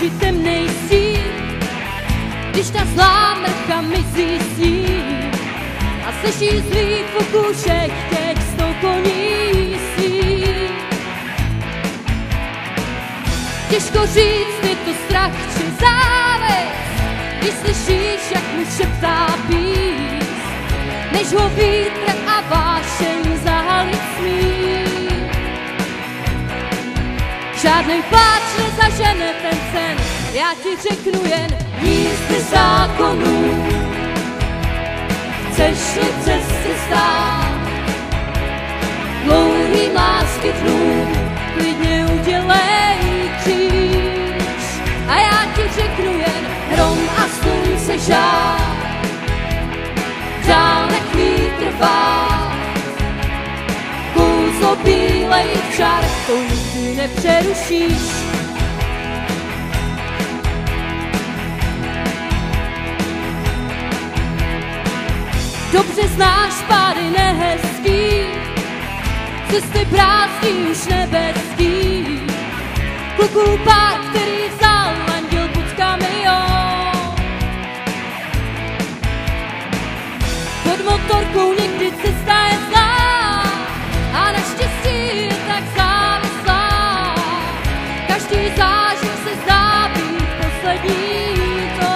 oči temnej stín, když ta zlá mrcha mizí s ním a slyší zlý pokušek těch 100 koní svých. Těžko říct, je to strach či závist, když slyšíš, jak mu šeptá písň, než ho vítr a vášeň zahalit smí. Žádnej pláč nezažene ten sen, já ti řeknu jen jízdy zákonů. Chceš-li v cestě stát, dlouhým lásky dnů, klidně udělej kříž. A já ti řeknu jen hrom a slunce žár, dál nechví trvat. Kouzlo bílejch čar, to nikdy nepřerušíš. Dobře znáš pády nehezký, cesty prázdný už nebeský. Kluků pár, který vzal anděl pod kamion. Pod motorkou někdy cesta je zlá a naštěstí je tak závislá. Každý zážitek se zdá být poslední to.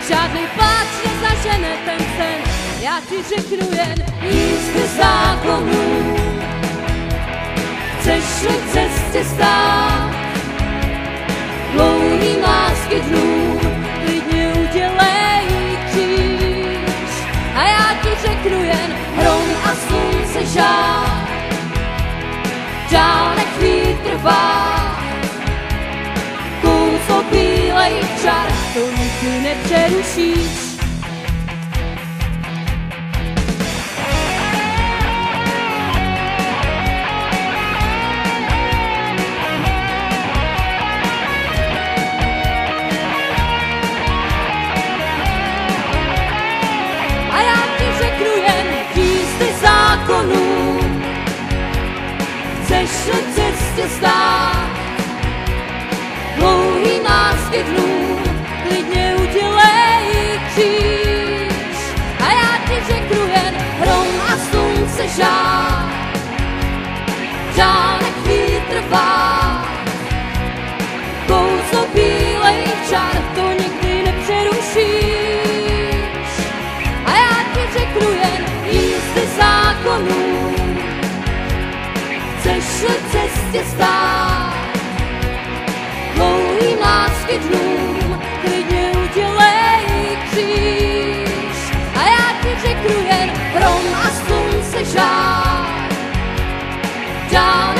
Žádný pláč nezažene ten sen, já ti řeknu jen jízdy zákonů. Chceš-li v cestě stát, dlouhým lásky dnů, klidně udělej kříž. A já ti řeknu jen hrom a slunce žár, dál nech vítr vát. Kouzlo bílejch čar, to nikdy nepřerušíš. A já ti řeknu jen jízdy zákonů. Chceš-li v cestě stát, dlouhým lásky dnů, klidně udělej kříž. A já ti řeknu jen hrom a slunce žár, dál nech vítr vát. Kouzlo bílejch čar, to nikdy nepřerušíš. A já ti řeknu jen jízdy zákonů. Chceš-li v cestě stát, dlouhým lásky dnům, klidně udělej kříž. A já ti řeknu jen hrom a slunce žár, dál